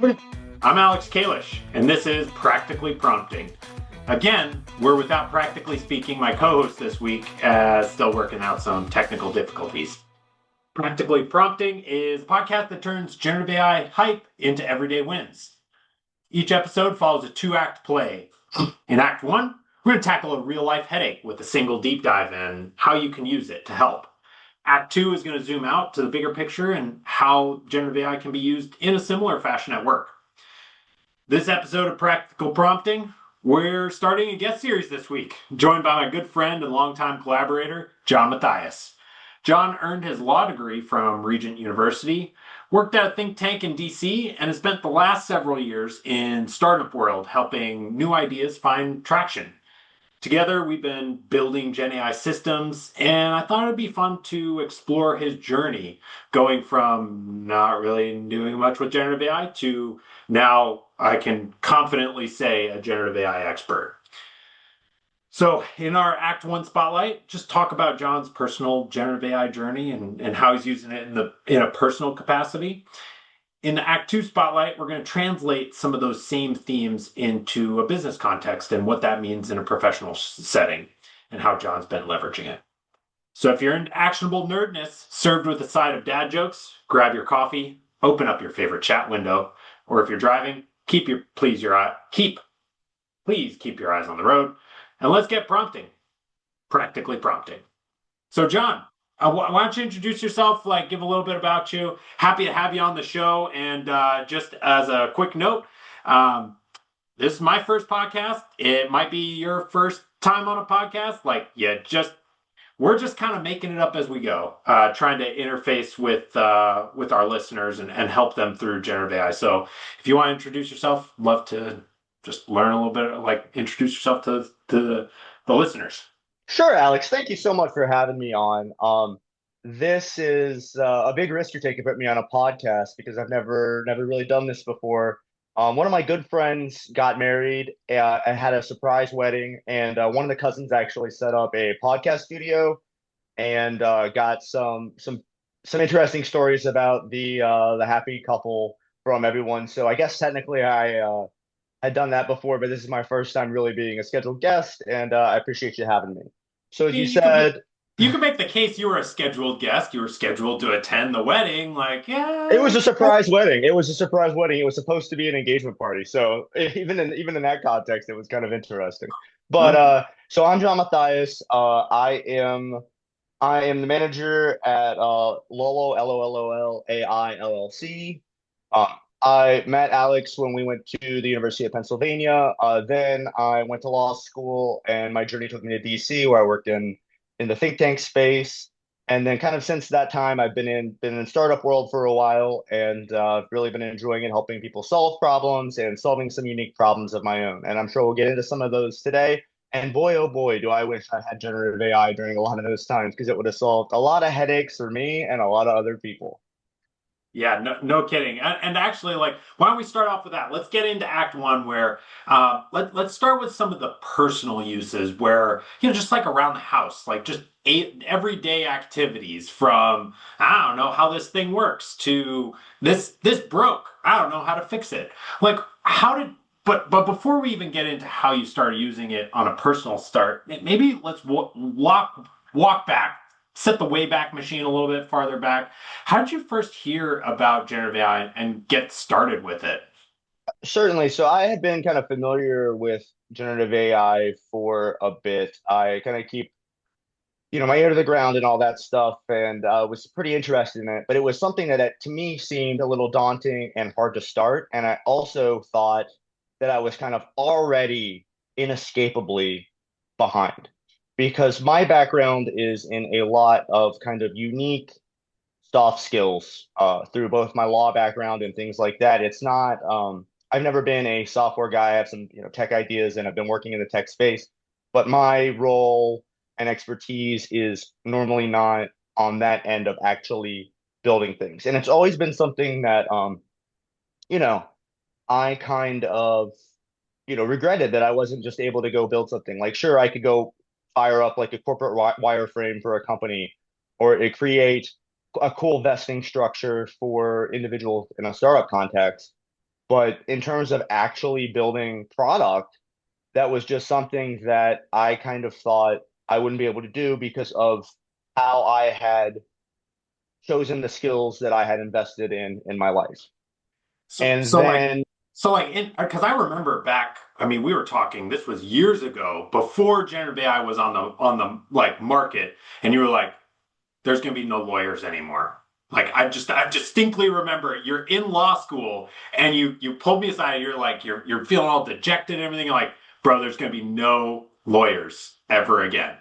I'm Alex Kalish, and this is Practically Prompting. Again, we're without Practically Speaking, my co-host this week, still working out some technical difficulties. Practically Prompting is a podcast that turns generative AI hype into everyday wins. Each episode follows a two-act play. In Act 1, we're going to tackle a real-life headache with a single deep dive and how you can use it to help. Act 2 is going to zoom out to the bigger picture and how generative AI can be used in a similar fashion at work. This episode of Practical Prompting, we're starting a guest series this week, joined by my good friend and longtime collaborator, John Mathias. John earned his law degree from Regent University, worked at a think tank in DC, and has spent the last several years in startup world helping new ideas find traction. Together, we've been building GenAI systems, and I thought it'd be fun to explore his journey, going from not really doing much with generative AI to now I can confidently say a generative AI expert. So in our Act 1 spotlight, just talk about John's personal generative AI journey and how he's using it in a personal capacity. In the Act 2 spotlight, we're going to translate some of those same themes into a business context and what that means in a professional setting and how John's been leveraging it. So if you're into actionable nerdness served with a side of dad jokes, grab your coffee, open up your favorite chat window, or if you're driving, please keep your eyes on the road, and let's get prompting, practically prompting. So John, why don't you introduce yourself, give a little bit about you. Happy to have you on the show. And just as a quick note, this is my first podcast. It might be your first time on a podcast. We're just kind of making it up as we go, trying to interface with our listeners and help them through generative AI. So if you want to introduce yourself, love to just learn a little bit, introduce yourself to the listeners. Sure, Alex. Thank you so much for having me on. This is a big risk you're taking, putting me on a podcast because I've never really done this before. One of my good friends got married and had a surprise wedding, and one of the cousins actually set up a podcast studio and got some interesting stories about the happy couple from everyone. So I guess technically I had done that before, but this is my first time really being a scheduled guest, and I appreciate you having me. So as you said, you could make the case you were a scheduled guest. You were scheduled to attend the wedding. it was a surprise wedding. It was a surprise wedding. It was supposed to be an engagement party. So even in that context, it was kind of interesting. But so I'm John Mathias. I am the manager at Lolo LOLOL AI LLC. I met Alex when we went to the University of Pennsylvania. Then I went to law school, and my journey took me to DC, where I worked in the think tank space. And then, kind of since that time, I've been in startup world for a while, and really been enjoying it, helping people solve problems and solving some unique problems of my own. And I'm sure we'll get into some of those today. And boy, oh boy, do I wish I had generative AI during a lot of those times because it would have solved a lot of headaches for me and a lot of other people. Yeah, no kidding. And actually, why don't we start off with that? Let's get into Act 1, where let's start with some of the personal uses where, just around the house, just everyday activities from, I don't know how this thing works to this broke. I don't know how to fix it. But before we even get into how you started using it on a personal start, maybe let's walk back. Set the Wayback Machine a little bit farther back. How did you first hear about generative AI and get started with it? Certainly. So I had been kind of familiar with generative AI for a bit. I kind of keep, my ear to the ground and all that stuff, and was pretty interested in it. But it was something that to me seemed a little daunting and hard to start. And I also thought that I was kind of already inescapably behind because my background is in a lot of kind of unique soft skills through both my law background and things like that. It's not, I've never been a software guy. I have some, tech ideas and I've been working in the tech space, but my role and expertise is normally not on that end of actually building things. And it's always been something that, you know, I kind of, regretted that I wasn't just able to go build something. Like, sure, I could go fire up like a corporate wireframe for a company or create a cool vesting structure for individuals in a startup context. But in terms of actually building product, that was just something that I kind of thought I wouldn't be able to do because of how I had chosen the skills that I had invested in my life. So, And so like, then so like, because I remember back, I mean, we were talking. This was years ago, before generative AI was on the like market, and you were like, "There's going to be no lawyers anymore." Like, I distinctly remember you're in law school, and you pulled me aside, and you're like, you're feeling all dejected and everything. You're like, "Bro, there's going to be no lawyers ever again."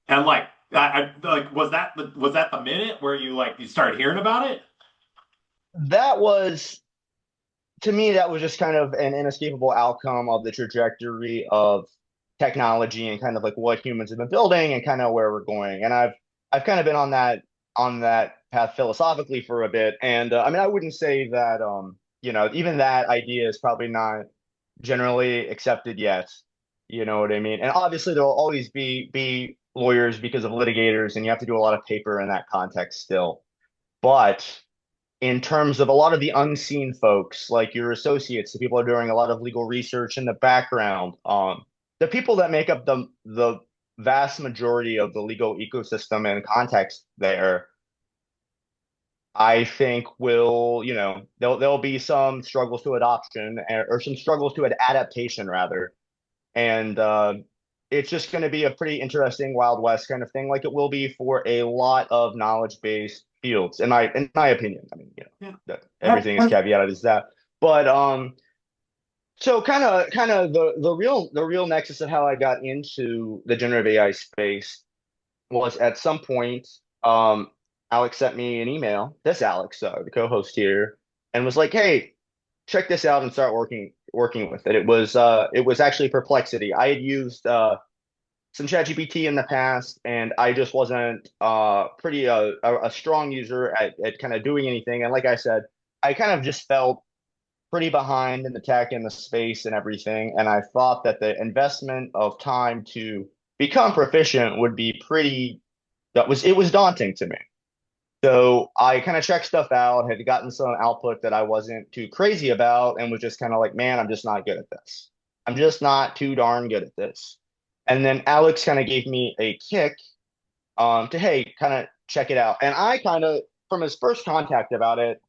And like, like, was that the minute where you started hearing about it? that was, to me, that was just kind of an inescapable outcome of the trajectory of technology and kind of like what humans have been building and kind of where we're going. And I've kind of been on that path philosophically for a bit. And I mean, I wouldn't say that even that idea is probably not generally accepted yet. You know what I mean? And obviously there will always be lawyers because of litigators, and you have to do a lot of paper in that context still. But in terms of a lot of the unseen folks, like your associates, the people who are doing a lot of legal research in the background, the people that make up the vast majority of the legal ecosystem and context there, I think will, there'll be some struggles to adoption or some struggles to adaptation rather. And it's just going to be a pretty interesting Wild West kind of thing, like it will be for a lot of knowledge-based fields, in my opinion. I mean, Yeah. that everything is caveated as that. But so kind of the real nexus of how I got into the generative AI space was at some point, Alex sent me an email. This Alex, the co-host here, and was like, "Hey, check this out and start working with it." It was actually Perplexity. I had used some ChatGPT in the past, and I just wasn't pretty a strong user at kind of doing anything. And like I said, I kind of just felt pretty behind in the tech and the space and everything. And I thought that the investment of time to become proficient would be it was daunting to me. So I kind of checked stuff out, had gotten some output that I wasn't too crazy about, and was just kind of like, man, I'm just not good at this. I'm just not too darn good at this. And then Alex kind of gave me a kick to, hey, kind of check it out. And I kind of, from his first contact about it,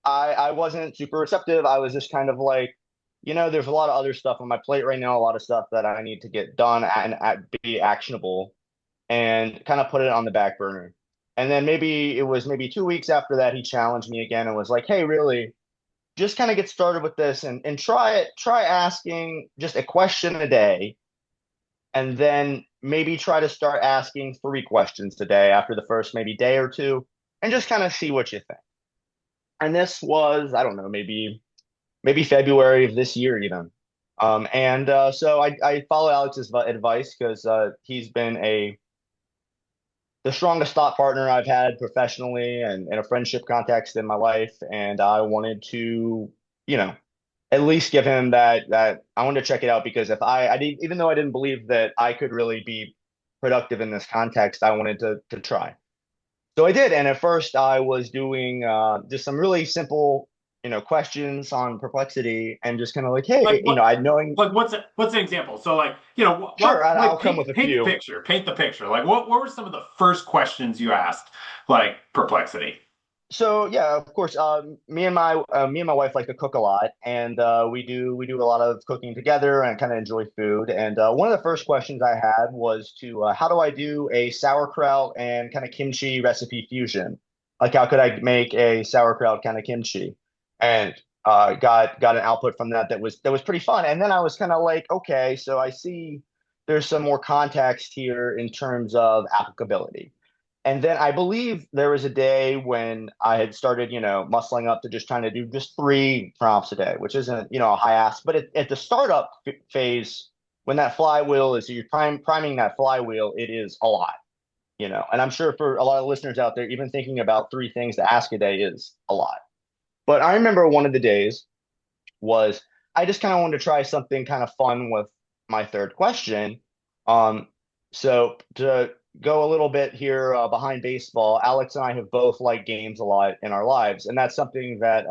I wasn't super receptive. I was just kind of like, there's a lot of other stuff on my plate right now, a lot of stuff that I need to get done and be actionable, and kind of put it on the back burner. And then maybe it was maybe 2 weeks after that, he challenged me again and was like, "Hey, really, just kind of get started with this and try asking just a question a day, and then maybe try to start asking 3 questions a day after the first maybe day or two, and just kind of see what you think." And this was, I don't know, maybe February of this year even. And so I follow Alex's advice because he's been the strongest thought partner I've had professionally and in a friendship context in my life. And I wanted to, you know, at least give him that I wanted to check it out because if I didn't, even though I didn't believe that I could really be productive in this context, I wanted to try. So I did. And at first I was doing just some really simple, questions on Perplexity and just kind of like, Like hey, what? I knowing, Like what's an example? So like sure, I'll like come with a paint the few. picture. Paint the picture. Like what were some of the first questions you asked like Perplexity? So yeah, of course. Me and my wife like to cook a lot, and we do a lot of cooking together and kind of enjoy food. And one of the first questions I had was to how do I do a sauerkraut and kind of kimchi recipe fusion? Like how could I make a sauerkraut kind of kimchi? And got an output from that was pretty fun. And then I was kind of like, okay, so I see there's some more context here in terms of applicability. And then I believe there was a day when I had started, muscling up to just trying to do just 3 prompts a day, which isn't, a high ask. But at the startup phase, when that flywheel is you're priming that flywheel, it is a lot. And I'm sure for a lot of listeners out there, even thinking about 3 things to ask a day is a lot. But I remember one of the days was I just kind of wanted to try something kind of fun with my third question. Um, so to go a little bit here behind baseball, Alex and I have both liked games a lot in our lives, and that's something that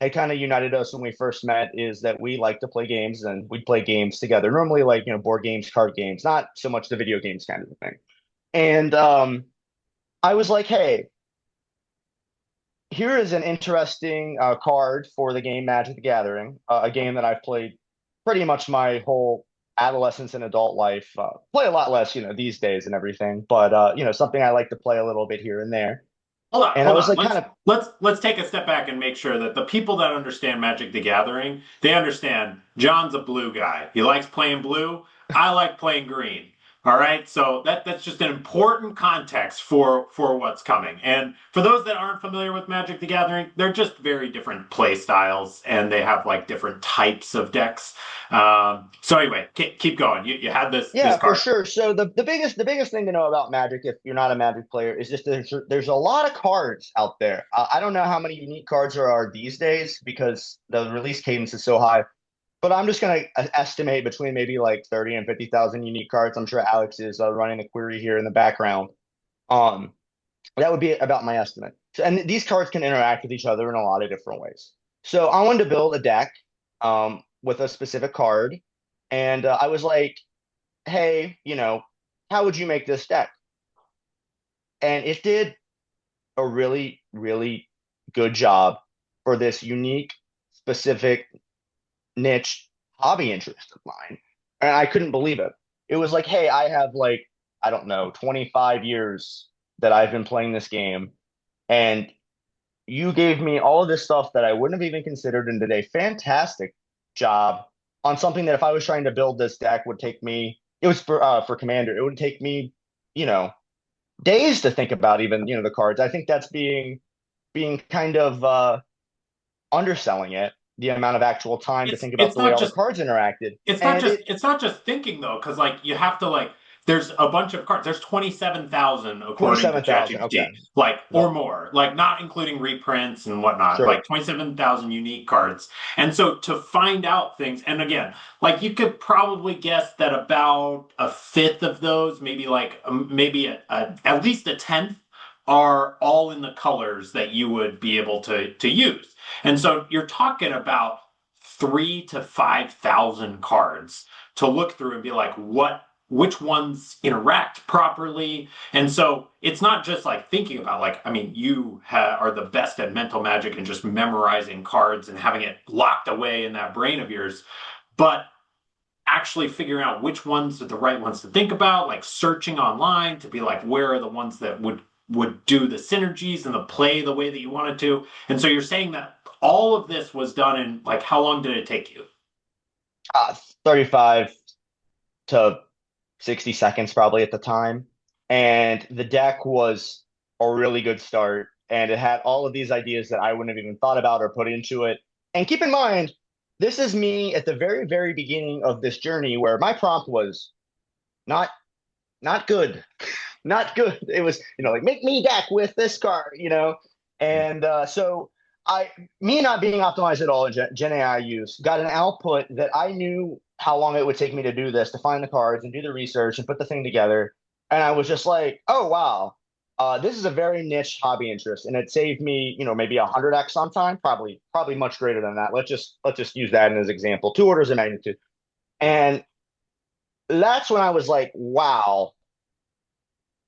had kind of united us when we first met is that we like to play games and we'd play games together. Normally, like, board games, card games, not so much the video games kind of thing. And I was like, hey, here is an interesting card for the game Magic the Gathering, a game that I've played pretty much my whole adolescence and adult life. Play a lot less, these days and everything, but something I like to play a little bit here and there. Hold on, And I hold was on. like, Let's kind of, let's let's take a step back and make sure that the people that understand Magic the Gathering, they understand John's a blue guy. He likes playing blue. I like playing green. All right. So that's just an important context for what's coming. And for those that aren't familiar with Magic the Gathering, they're just very different play styles and they have like different types of decks. So anyway, keep going. You had this yeah, for card. sure. So the biggest thing to know about Magic, if you're not a Magic player, is just there's a lot of cards out there. I don't know how many unique cards there are these days because the release cadence is so high. But I'm just going to estimate between maybe like 30 and 50,000 unique cards. I'm sure Alex is running the query here in the background. Um, that would be about my estimate. So, and these cards can interact with each other in a lot of different ways. So I wanted to build a deck with a specific card. And I was like, hey, how would you make this deck? And it did a really, really good job for this unique, specific niche hobby interest of mine. And I couldn't believe it. It was like, hey, I have like, I don't know, 25 years that I've been playing this game. And you gave me all of this stuff that I wouldn't have even considered and did a fantastic job on something that if I was trying to build this deck would take me, it was for Commander, it would take me, you know, days to think about even, the cards. I think that's being kind of underselling it, the amount of actual time to It's think about it's the way not all the just cards interacted. It's not And just it it's not just thinking though, because like you have to like there's a bunch of cards. There's 27,000 according to 27,000. Okay. ChatGPT, like Yep. or more, like not including reprints and whatnot, Sure. like 27,000 unique cards. And so to find out things, and again, like you could probably guess that about a fifth of those, maybe like maybe at least a tenth, are all in the colors that you would be able to use. And so you're talking about 3 to 5 thousand cards to look through and be like, which ones interact properly. And so it's not just like thinking about like, I mean, are the best at mental magic and just memorizing cards and having it locked away in that brain of yours, but actually figuring out which ones are the right ones to think about, like searching online to be like, where are the ones that would do the synergies and the play the way that you wanted to. And so you're saying that all of this was done in like how long did it take you? 35 to 60 seconds probably at the time. And the deck was a really good start. And it had all of these ideas that I wouldn't have even thought about or put into it. And keep in mind, this is me at the very, very beginning of this journey where my prompt was not not good. Not good. It was, like make me deck with this card. And so me not being optimized at all in Gen AI use, got an output that I knew how long it would take me to do this, to find the cards and do the research and put the thing together. And I was just like, oh wow, this is a very niche hobby interest, and it saved me, maybe 100x on time, probably much greater than that. Let's just use that as an example, two orders of magnitude. And that's when I was like, wow,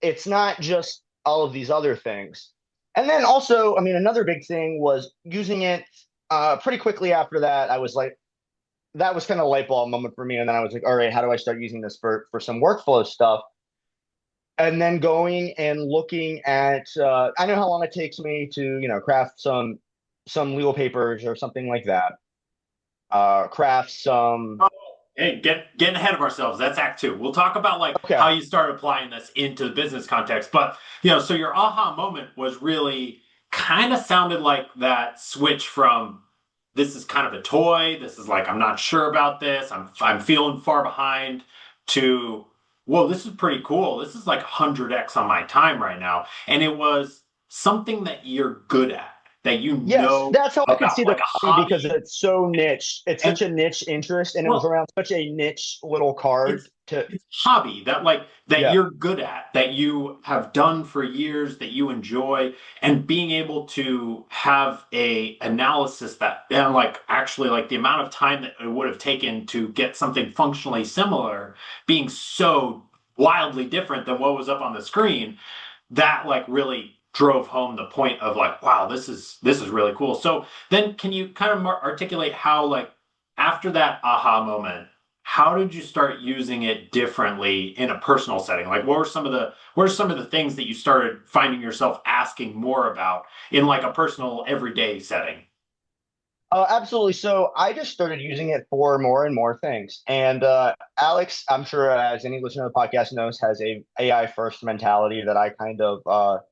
it's not just all of these other things. And then also, I mean, another big thing was using it pretty quickly after that. I was like, that was kind of a light bulb moment for me. And then I was like, all right, how do I start using this for some workflow stuff? And then going and looking at, I know how long it takes me to, craft some legal papers or something like that. Craft some. Oh, hey, getting ahead of ourselves. That's Act Two. We'll talk about like Okay. how you start applying this into the business context. But so your aha moment was really kind of sounded like that switch from this is kind of a toy, this is like I'm not sure about this, I'm feeling far behind to whoa, this is pretty cool. This is like 100x on my time right now. And it was something that you're good at. that you Yes, know that's how I could about, see the like a value because hobby. it's so niche. It's And such a niche interest, and it was well, around such a niche little card it's to, it's hobby that that yeah. you're good at, that you have done for years, that you enjoy, and being able to have a analysis that, and like actually like the amount of time that it would have taken to get something functionally similar being so wildly different than what was up on the screen, that like really drove home the point of like, wow, this is really cool. So then can you kind of articulate how, like, after that aha moment, how did you start using it differently in a personal setting? Like what are some of the things that you started finding yourself asking more about in like a personal everyday setting? Absolutely. So I just started using it for more and more things. And Alex, I'm sure as any listener to the podcast knows, has a AI first mentality that I kind of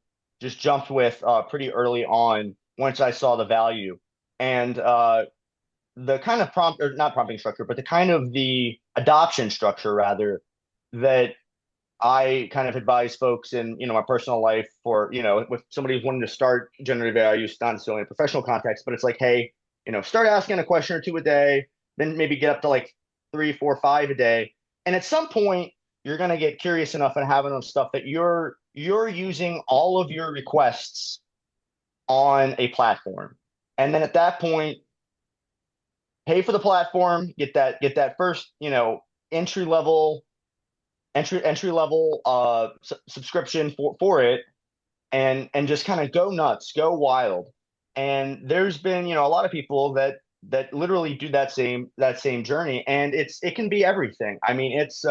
just jumped with pretty early on once I saw the value. And the kind of prompt, or not prompting structure, but the kind of the adoption structure rather, that I kind of advise folks in, my personal life for, with somebody who's wanting to start generative AI use, not necessarily in a professional context, but it's like, hey, start asking a question or two a day, then maybe get up to like three, four, five a day. And at some point, you're going to get curious enough and have enough stuff that you're using all of your requests on a platform. And then at that point, pay for the platform, get that first, entry level entry level subscription for it, and just kind of go nuts, go wild. And there's been, a lot of people that literally do that same journey, and it can be everything. I mean, it's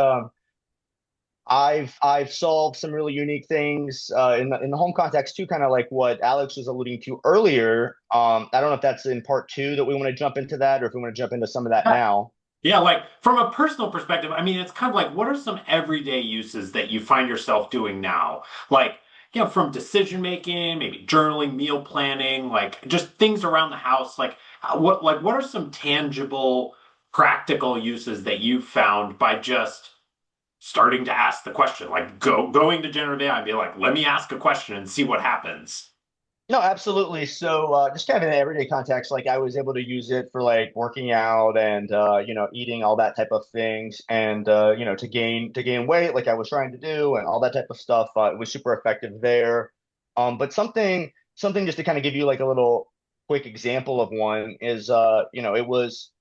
I've solved some really unique things in the home context too, kind of like what Alex was alluding to earlier. I don't know if that's in part two that we want to jump into that, or if we want to jump into some of that now. Yeah, like from a personal perspective, I mean, it's kind of like what are some everyday uses that you find yourself doing now? Like, from decision making, maybe journaling, meal planning, like just things around the house. Like, what are some tangible, practical uses that you found by just starting to ask the question? Like, going to generative AI and be like, let me ask a question and see what happens. No, absolutely. So, just kind of in an everyday context, like I was able to use it for like working out and eating all that type of things, and to gain weight, like I was trying to do, and all that type of stuff. It was super effective there. But something just to kind of give you like a little quick example of one is, it was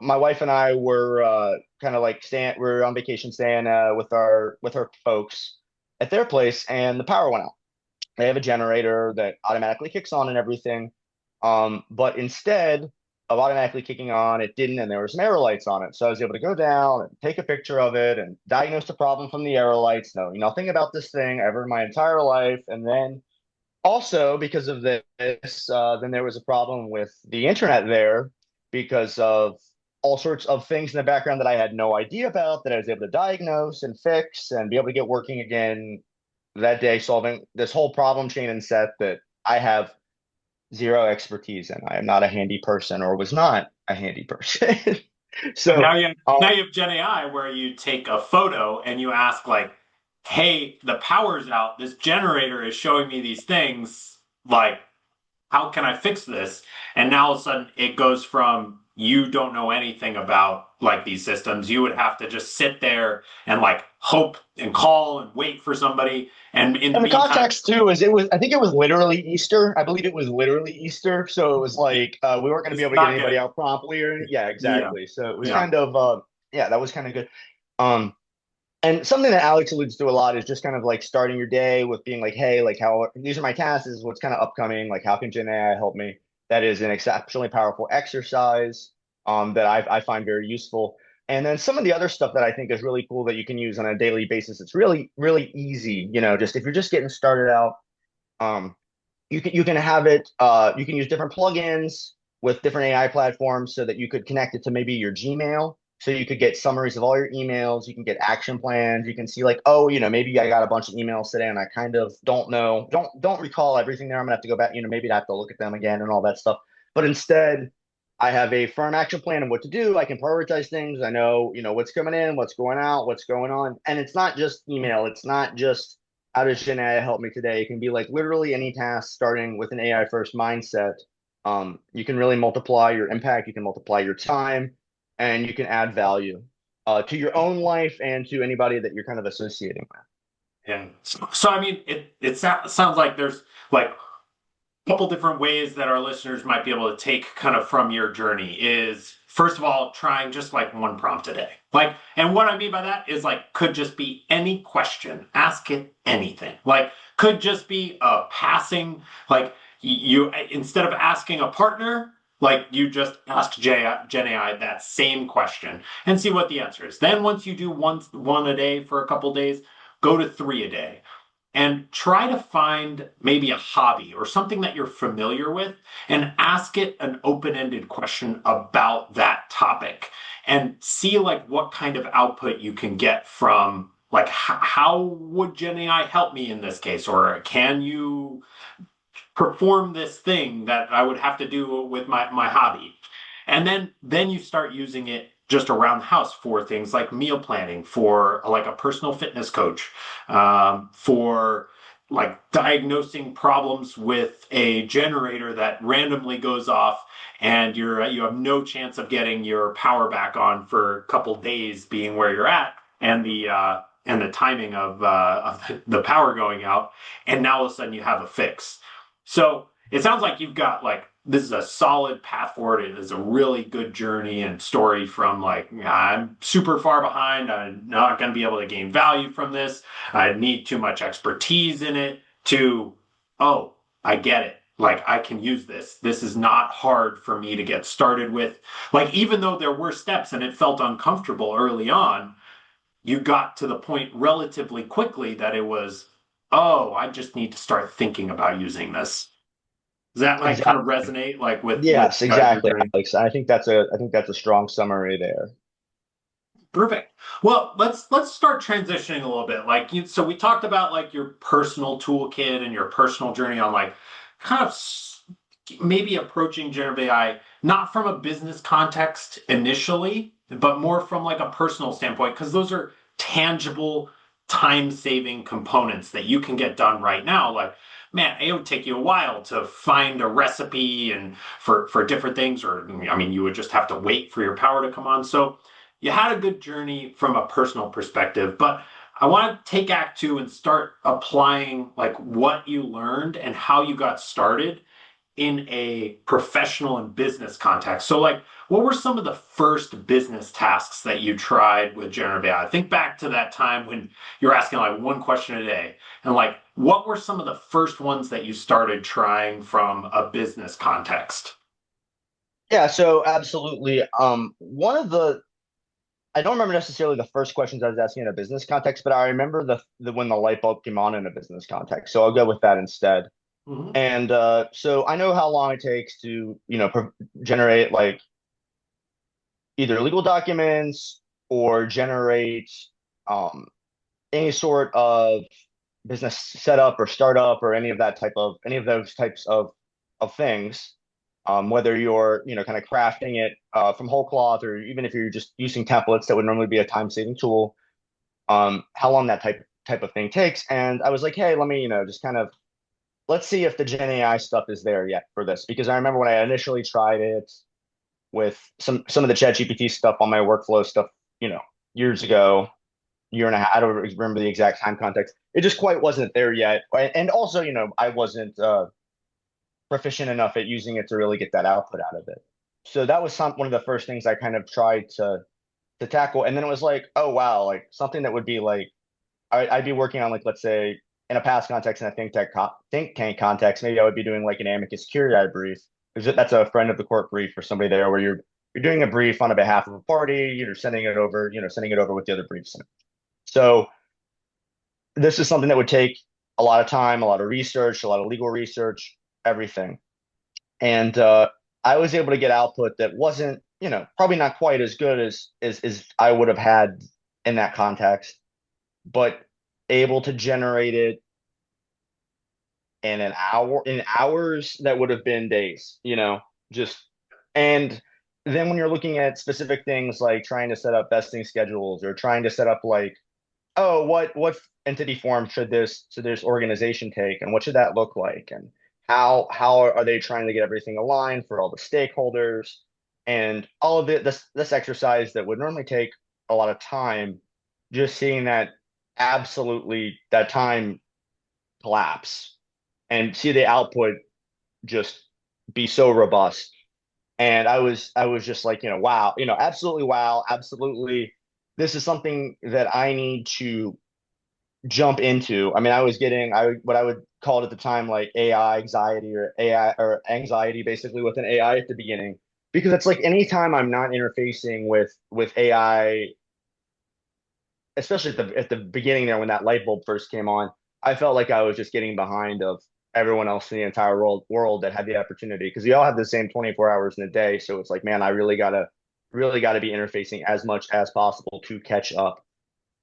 my wife and I were kind of like we're on vacation staying with our folks at their place, and the power went out. They have a generator that automatically kicks on and everything. But instead of automatically kicking on, it didn't, and there were some arrow lights on it. So I was able to go down and take a picture of it and diagnose the problem from the arrow lights, know nothing about this thing ever in my entire life. And then also because of this, then there was a problem with the internet there because of all sorts of things in the background that I had no idea about that I was able to diagnose and fix and be able to get working again that day, solving this whole problem chain and set that I have zero expertise in. I am not a handy person, or was not a handy person. But So, now you have Gen AI where you take a photo and you ask like, "Hey, the power's out. This generator is showing me these things. Like, how can I fix this?" And now all of a sudden it goes from you don't know anything about like these systems. You would have to just sit there and like hope and call and wait for somebody. And in the and the meantime, context too is I think it was literally Easter. I believe it was literally Easter. So it was like we weren't going to be it's able to get not anybody getting, out promptly, or yeah, yeah, exactly. So it was yeah. kind of yeah, that was kind of good. Um, And something that Alex alludes to a lot is just kind of like starting your day with being like, hey, like how these are my tasks, this is what's kind of upcoming, like how can Gen AI help me? That is an exceptionally powerful exercise that I find very useful. And then some of the other stuff that I think is really cool that you can use on a daily basis. It's really, really easy, just if you're just getting started out, um, you can have it, you can use different plugins with different AI platforms so that you could connect it to maybe your Gmail. So you could get summaries of all your emails, you can get action plans, you can see like, oh, maybe I got a bunch of emails today and I kind of don't know, don't recall everything there. I'm gonna have to go back, maybe I have to look at them again and all that stuff. But instead, I have a firm action plan of what to do. I can prioritize things. I know, what's coming in, what's going out, what's going on. And it's not just email, it's not just how does Gen AI help me today? It can be like literally any task starting with an AI first mindset. You can really multiply your impact, you can multiply your time, and you can add value to your own life and to anybody that you're kind of associating with. And so I mean, sounds like there's like couple different ways that our listeners might be able to take kind of from your journey is first of all trying just like one prompt a day, like, and what I mean by that is like could just be any question, ask it anything, like could just be a passing, like you instead of asking a partner, like you just ask Gen AI that same question and see what the answer is. Then once you do one a day for a couple days, go to three a day and try to find maybe a hobby or something that you're familiar with and ask it an open-ended question about that topic and see like what kind of output you can get from like how would Gen AI help me in this case, or can you perform this thing that I would have to do with my hobby. And then you start using it just around the house for things like meal planning, for like a personal fitness coach, for like diagnosing problems with a generator that randomly goes off and you have no chance of getting your power back on for a couple days being where you're at and the timing of the power going out, and now all of a sudden you have a fix. So it sounds like you've got like this is a solid path forward. It is a really good journey and story from like I'm super far behind. I'm not going to be able to gain value from this. I need too much expertise in it to, oh, I get it. Like I can use this. This is not hard for me to get started with. Like even though there were steps and it felt uncomfortable early on, you got to the point relatively quickly that it was, oh, I just need to start thinking about using this. Does that like kind of Exactly. resonate like with Yes, your exactly, journey? Alex. I think that's a strong summary there. Perfect. Well, let's start transitioning a little bit. Like you, so we talked about like your personal toolkit and your personal journey on like kind of maybe approaching generative AI not from a business context initially, but more from like a personal standpoint because those are tangible, time-saving components that you can get done right now. Like, man, it would take you a while to find a recipe and for different things, or I mean, you would just have to wait for your power to come on. So you had a good journey from a personal perspective, but I want to take Act Two and start applying like what you learned and how you got started in a professional and business context. So, like, what were some of the first business tasks that you tried with generative AI? Think back to that time when you're asking like one question a day, and like, what were some of the first ones that you started trying from a business context? Yeah, so absolutely. One of the I don't remember necessarily the first questions I was asking in a business context, but I remember the when the light bulb came on in a business context. So I'll go with that instead. Mhm. And so I know how long it takes to, generate like either legal documents or generate um, any sort of business setup or startup or any of those types of things. Whether you're, kind of crafting it from whole cloth, or even if you're just using templates that would normally be a time-saving tool, how long that type of thing takes. And I was like, hey, let me, just kind of let's see if the Gen AI stuff is there yet for this. Because I remember when I initially tried it with some of the Chat GPT stuff on my workflow stuff, you know, years ago, year and a half. I don't remember the exact time context. It just quite wasn't there yet. And also, I wasn't proficient enough at using it to really get that output out of it. So that was one of the first things I kind of tried to tackle. And then it was like, oh wow, like something that would be like I'd be working on, like, let's say in a past context, in a think tank context, maybe I would be doing like an amicus curiae brief. That's a friend of the court brief for somebody there, where you're doing a brief on behalf of a party, you're sending it over with the other briefs. So this is something that would take a lot of time, a lot of research, a lot of legal research, everything. And I was able to get output that wasn't, probably not quite as good as I would have had in that context, but able to generate it in hours that would have been days, just. And then when you're looking at specific things like trying to set up vesting schedules or trying to set up like oh, what entity form should this organization take, and what should that look like, and how are they trying to get everything aligned for all the stakeholders, and all of this exercise that would normally take a lot of time, just seeing that absolutely that time collapse and see the output just be so robust. And I was just like, wow, absolutely wow, absolutely. This is something that I need to jump into. I mean, I was getting what I would call it at the time like AI anxiety or AI or anxiety basically with an AI at the beginning. Because it's like anytime I'm not interfacing with AI, especially at the beginning there when that light bulb first came on, I felt like I was just getting behind of everyone else in the entire world that had the opportunity because we all have the same 24 hours in a day. So it's like, man, I really gotta be interfacing as much as possible to catch up.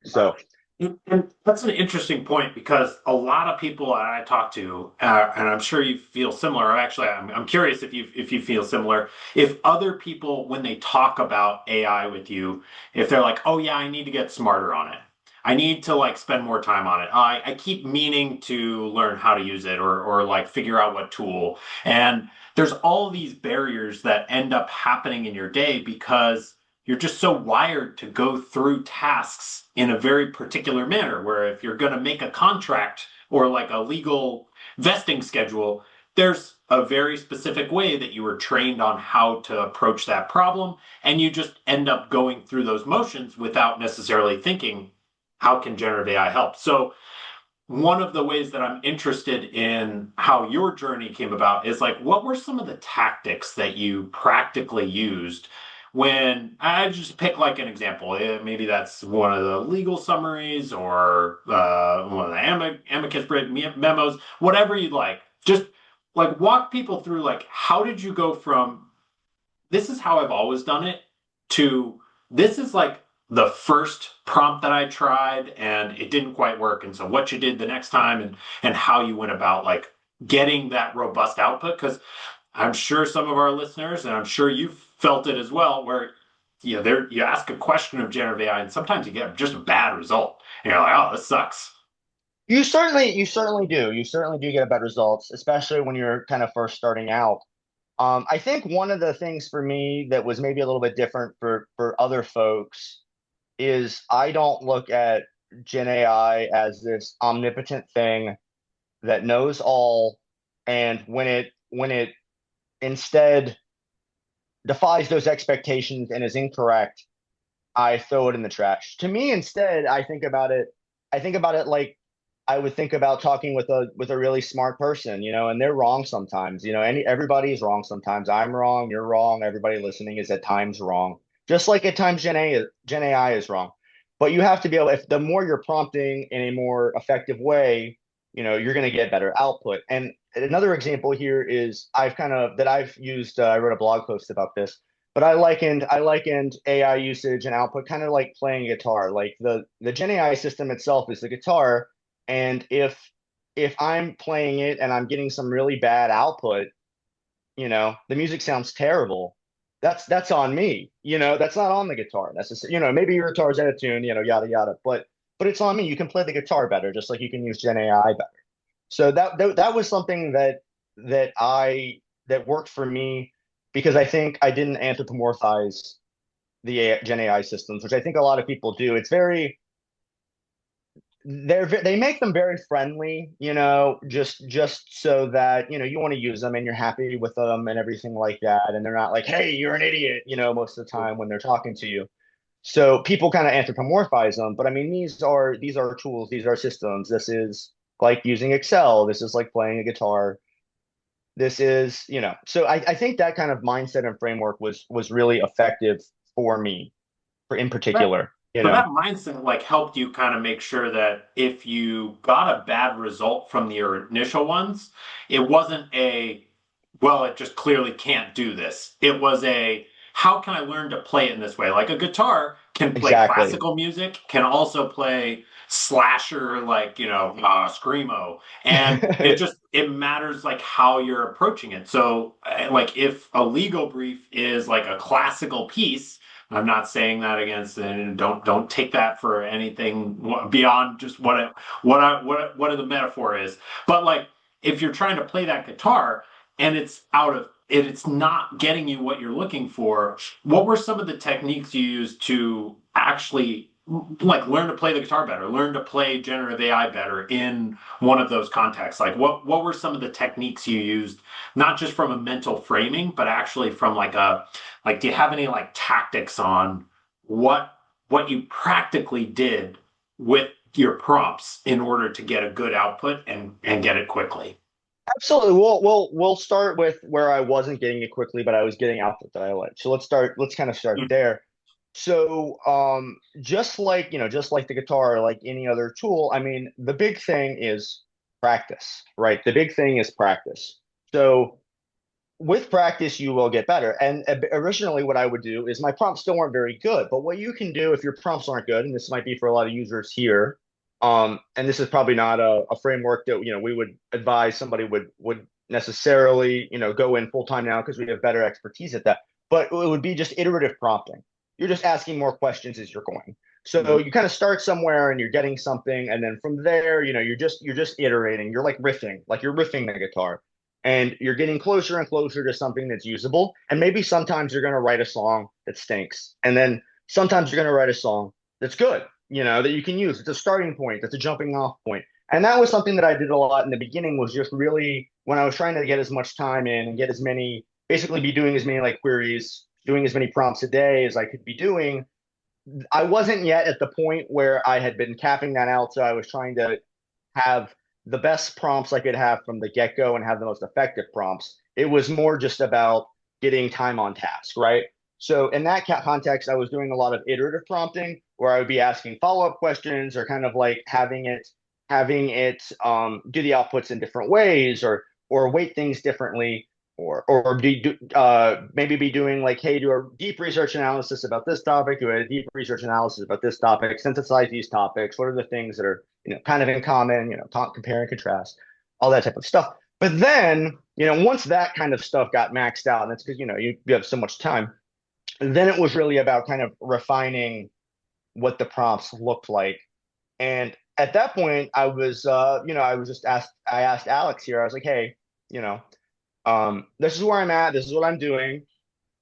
So And that's an interesting point because a lot of people I talk to, and I'm sure you feel similar. Or actually, I'm curious if you feel similar. If other people, when they talk about AI with you, if they're like, "Oh yeah, I need to get smarter on it. I need to like spend more time on it. I keep meaning to learn how to use it or like figure out what tool." And there's all these barriers that end up happening in your day because you're just so wired to go through tasks in a very particular manner. Where if you're going to make a contract or like a legal vesting schedule, there's a very specific way that you were trained on how to approach that problem. And you just end up going through those motions without necessarily thinking, how can generative AI help? So, one of the ways that I'm interested in how your journey came about is like, what were some of the tactics that you practically used when I just pick like an example? Maybe that's one of the legal summaries or one of the amicus brief memos, whatever you'd like. Just like walk people through like, how did you go from this is how I've always done it to this is like the first prompt that I tried and it didn't quite work. And so what you did the next time and how you went about like getting that robust output. Because I'm sure some of our listeners, and I'm sure you've felt it as well, where there you ask a question of generative AI and sometimes you get just a bad result. And you're like, oh, this sucks. you certainly do get better results, especially when you're kind of first starting out. I think one of the things for me that was maybe a little bit different for other folks is I don't look at Gen AI as this omnipotent thing that knows all, and when it instead defies those expectations and is incorrect, I throw it in the trash. To me, instead, I think about it like I would think about talking with a really smart person, and they're wrong sometimes. Everybody is wrong sometimes. I'm wrong, you're wrong, everybody listening is at times wrong. Just like at times Gen AI is wrong. But you have to be able, if the more you're prompting in a more effective way, you're going to get better output. And another example here is I've used, I wrote a blog post about this, but I likened AI usage and output kind of like playing a guitar. Like the Gen AI system itself is the guitar, and if I'm playing it and I'm getting some really bad output, the music sounds terrible. That's on me. That's not on the guitar. That's just, maybe your guitar's out of tune, yada yada. But it's on me. You can play the guitar better, just like you can use Gen AI better. So that was something that worked for me because I think I didn't anthropomorphize the Gen AI systems, which I think a lot of people do. They make them very friendly, just so that you want to use them and you're happy with them and everything like that, and they're not like, hey, you're an idiot, most of the time when they're talking to you. So people kind of anthropomorphize them, but I mean, these are tools, these are systems. This is like using Excel. This is like playing a guitar. This is, so I think that kind of mindset and framework was really effective for me, in particular. So that mindset like helped you kind of make sure that if you got a bad result from your initial ones, it wasn't well, it just clearly can't do this. It was how can I learn to play it in this way? Like a guitar can play Exactly. classical music, can also play slasher, like, screamo. And it matters like how you're approaching it. So like if a legal brief is like a classical piece, I'm not saying that against it, and don't take that for anything beyond just what the metaphor is. But like, if you're trying to play that guitar and it's not getting you what you're looking for, what were some of the techniques you used to actually like learn to play the guitar better, learn to play generative AI better in one of those contexts? Like what were some of the techniques you used, not just from a mental framing, but actually from like do you have any like tactics on what you practically did with your prompts in order to get a good output and get it quickly? Absolutely. We'll start with where I wasn't getting it quickly, but I was getting output that I liked. So let's kind of start there. So just like the guitar, like any other tool, I mean, the big thing is practice, right? The big thing is practice. So with practice, you will get better. And originally, what I would do is my prompts still weren't very good. But what you can do if your prompts aren't good, and this might be for a lot of users here, and this is probably not a framework that we would advise somebody would necessarily go in full time now because we have better expertise at that. But it would be just iterative prompting. You're just asking more questions as you're going. So Mhm. you kind of start somewhere and you're getting something, and then from there, you're just iterating. You're like you're riffing the guitar, and you're getting closer and closer to something that's usable. And maybe sometimes you're going to write a song that stinks, and then sometimes you're going to write a song that's good, that you can use. It's a starting point. That's a jumping off point. And that was something that I did a lot in the beginning, was just really when I was trying to get as much time in and get as many, basically be doing as many like queries, doing as many prompts a day as I could be doing. I wasn't yet at the point where I had been capping that out. So I was trying to have the best prompts I could have from the get go and have the most effective prompts. It was more just about getting time on task, right? So in that context, I was doing a lot of iterative prompting where I would be asking follow up questions, or kind of like having it do the outputs in different ways, or weight things differently, or maybe be doing like, hey, do a deep research analysis about this topic, do a deep research analysis about this topic, synthesize these topics. What are the things that are kind of in common? Compare and contrast, all that type of stuff. But then, once that kind of stuff got maxed out, and that's because you have so much time, then it was really about kind of refining what the prompts looked like. And at that point, I was just asked. I asked Alex here. I was like, hey, you know, this is where I'm at. This is what I'm doing.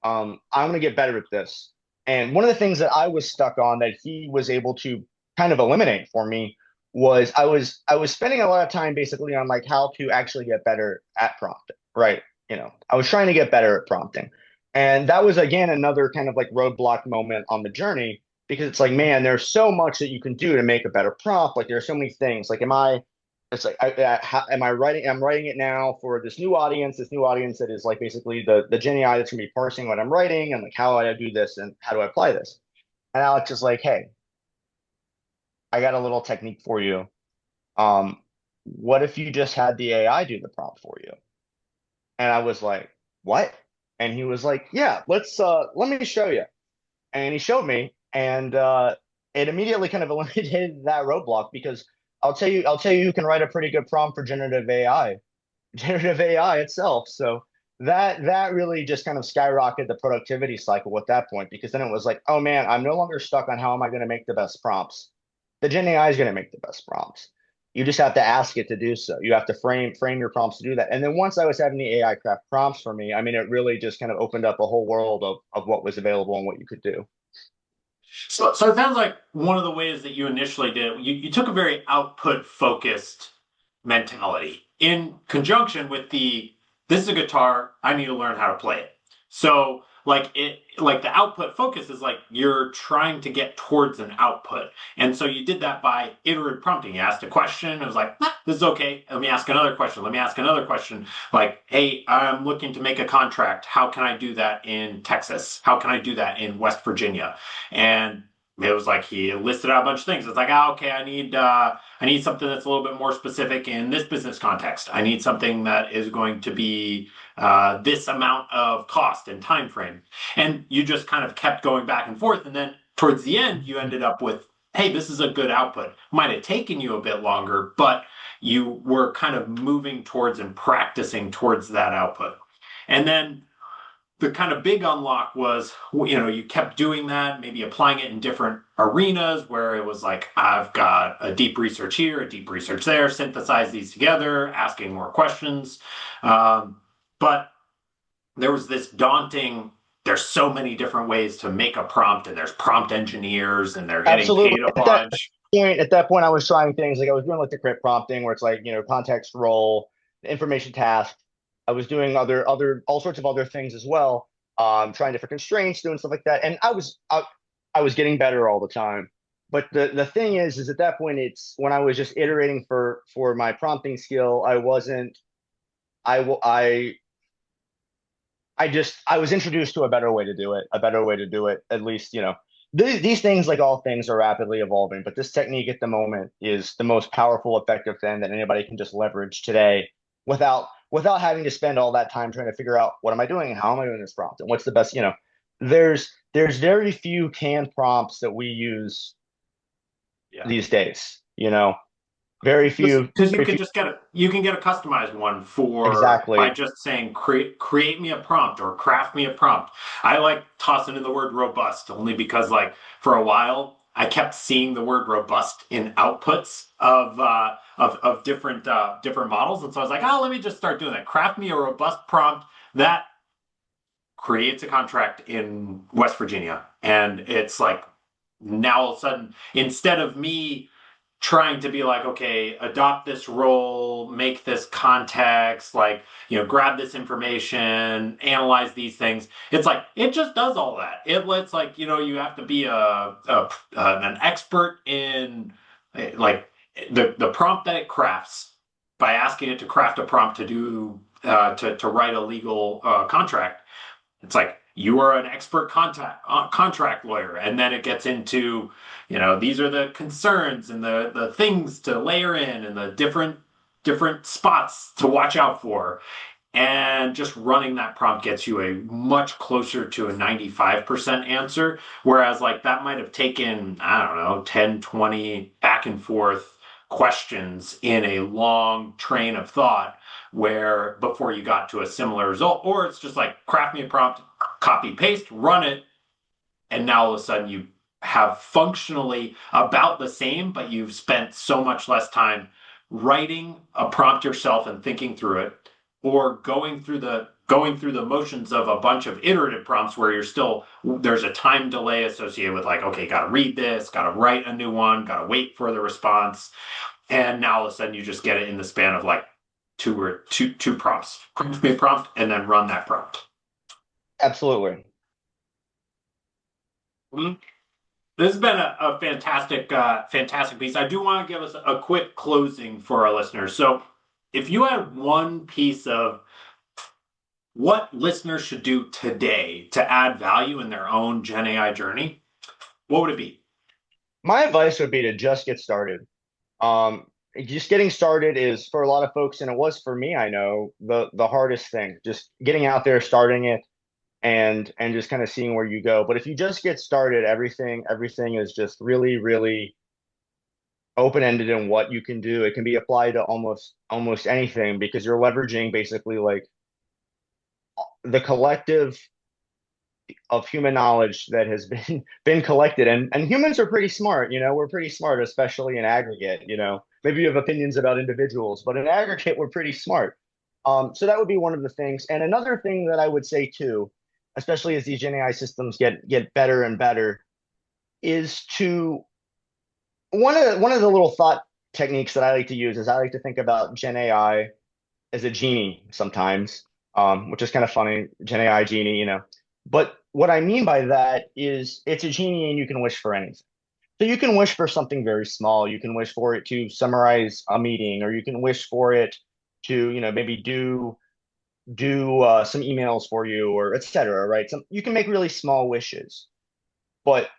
I'm gonna get better at this. And one of the things that I was stuck on that he was able to kind of eliminate for me was I was spending a lot of time basically on like how to actually get better at prompting, right? I was trying to get better at prompting. And that was again another kind of like roadblock moment on the journey, because it's like, man, there's so much that you can do to make a better prompt. Like there's so many things. Like, it's like, am I writing? I'm writing it now for this new audience that is like basically the Gen AI that's gonna be parsing what I'm writing, and like how do I do this and how do I apply this? And Alex is like, hey, I got a little technique for you. What if you just had the AI do the prompt for you? And I was like, what? And he was like, yeah, let me show you. And he showed me, and it immediately kind of eliminated that roadblock, because I'll tell you who can write a pretty good prompt for generative AI, generative AI itself. So that really just kind of skyrocketed the productivity cycle at that point, because then it was like, oh man, I'm no longer stuck on how am I going to make the best prompts. The Gen AI is going to make the best prompts. You just have to ask it to do so. You have to frame your prompts to do that. And then once I was having the AI craft prompts for me, I mean, it really just kind of opened up a whole world of what was available and what you could do. So it sounds like one of the ways that you initially did, you took a very output focused mentality in conjunction with this is a guitar, I need to learn how to play it. So like the output focus is like you're trying to get towards an output. And so you did that by iterative prompting. You asked a question, it was like, this is okay. Let me ask another question. Let me ask another question. Like, hey, I'm looking to make a contract. How can I do that in Texas? How can I do that in West Virginia? And it was like he listed out a bunch of things. It's like, okay, I need something that's a little bit more specific in this business context. I need something that is going to be this amount of cost and time frame. And you just kind of kept going back and forth. And then towards the end, you ended up with, hey, this is a good output. Might have taken you a bit longer, but you were kind of moving towards and practicing towards that output. And then the kind of big unlock was, you kept doing that, maybe applying it in different arenas where it was like, I've got a deep research here, a deep research there, synthesize these together, asking more questions. But there was this daunting, there's so many different ways to make a prompt, and there's prompt engineers, and they're getting Absolutely. paid a bunch. At that point, I was trying things like I was doing like the crypt prompting, where it's like context role, information task. I was doing other all sorts of other things as well, trying different constraints, doing stuff like that, and I was getting better all the time. But the thing is at that point, it's when I was just iterating for my prompting skill, I wasn't I w- I just I was introduced to a better way to do it, a better way to do it. At least, these things, like all things, are rapidly evolving, but this technique at the moment is the most powerful, effective thing that anybody can just leverage today without having to spend all that time trying to figure out what am I doing, how am I doing this prompt, and what's the best. There's very few canned prompts that we use Yeah. these days. Very few, Because you very can few. just you can get a customized one for by Exactly. just saying create me a prompt or craft me a prompt. I like tossing in the word robust only because like for a while I kept seeing the word robust in outputs of different models, and so I was like, oh, let me just start doing that. Craft me a robust prompt that creates a contract in West Virginia, and it's like now all of a sudden instead of me trying to be like, okay, adopt this role, make this context, like, grab this information, analyze these things. It's like, it just does all that. It's like, you have to be an expert in like the prompt that it crafts by asking it to craft a prompt to do, to write a legal contract. It's like you are an expert contract lawyer, and then it gets into, these are the concerns and the things to layer in and the different spots to watch out for. And just running that prompt gets you a much closer to a 95% answer. Whereas, like, that might have taken, I don't know, 10, 20 back and forth questions in a long train of thought where before you got to a similar result. Or it's just like, craft me a prompt, copy, paste, run it. And now all of a sudden you have functionally about the same, but you've spent so much less time writing a prompt yourself and thinking through it, or going through the motions of a bunch of iterative prompts where there's a time delay associated with like, okay, got to read this, got to write a new one, got to wait for the response, and now all of a sudden you just get it in the span of like two prompts, prompt me a prompt, and then run that prompt. Absolutely. Mhm. This has been a fantastic piece. I do want to give us a quick closing for our listeners. So, if you had one piece of what listeners should do today to add value in their own Gen AI journey, what would it be? My advice would be to just get started. Just getting started is for a lot of folks, and it was for me, I know, the hardest thing. Just getting out there, starting it, and just kind of seeing where you go. But if you just get started, everything is just really, really open-ended in what you can do. It can be applied to almost anything because you're leveraging basically like the collective of human knowledge that has been collected, and humans are pretty smart. We're pretty smart, especially in aggregate. Maybe you have opinions about individuals, but in aggregate we're pretty smart. So that would be one of the things. And another thing that I would say too, especially as these Gen AI systems get better and better, is to one of the little thought techniques that I like to use is I like to think about Gen AI as a genie sometimes, which is kind of funny, Gen AI genie. But what I mean by that is it's a genie and you can wish for anything. So you can wish for something very small. You can wish for it to summarize a meeting, or you can wish for it to, maybe do some emails for you, or etc. Right? You can make really small wishes, but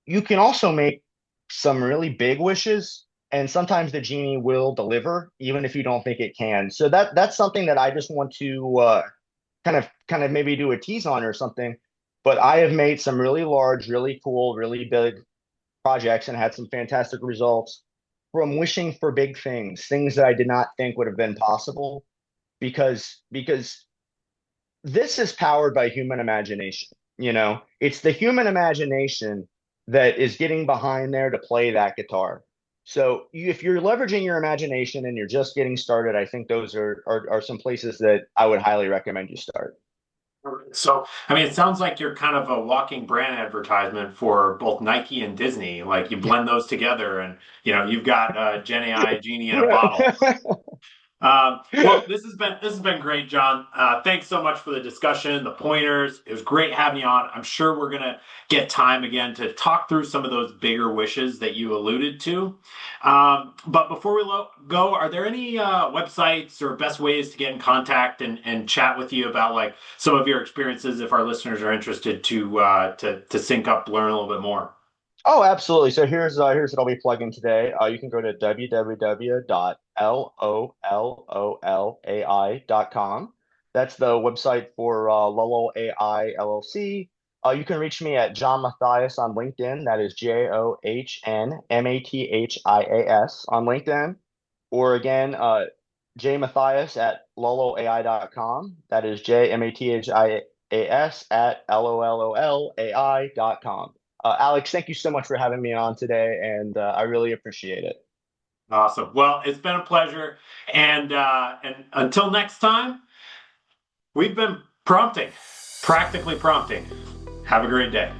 you can also make some really big wishes, and sometimes the genie will deliver, even if you don't think it can. So that's something that I just want to kind of maybe do a tease on or something. But I have made some really large, really cool, really big projects and had some fantastic results from wishing for big things that I did not think would have been possible because this is powered by human imagination. It's the human imagination that is getting behind there to play that guitar. So if you're leveraging your imagination and you're just getting started, I think those are some places that I would highly recommend you start. So, I mean, it sounds like you're kind of a walking brand advertisement for both Nike and Disney. Like you blend those together, and you've got Gen AI Genie in a bottle. Well, this has been great, John. Thanks so much for the discussion, the pointers. It was great having you on. I'm sure we're gonna get time again to talk through some of those bigger wishes that you alluded to. But before we go, are there any websites or best ways to get in contact and chat with you about like some of your experiences if our listeners are interested to sync up, learn a little bit more? Oh, absolutely. So here's what I'll be plugging today. You can go to www.lollai.com. That's the website for Lolo AI LLC. You can reach me at John Mathias on LinkedIn. That is JohnMathias on LinkedIn. Or again, J Mathias at loloai.com. That is JMathias at LOLOLAI.com. Alex, thank you so much for having me on today, and I really appreciate it. Awesome. Well, it's been a pleasure, and until next time, we've been practically prompting. Have a great day.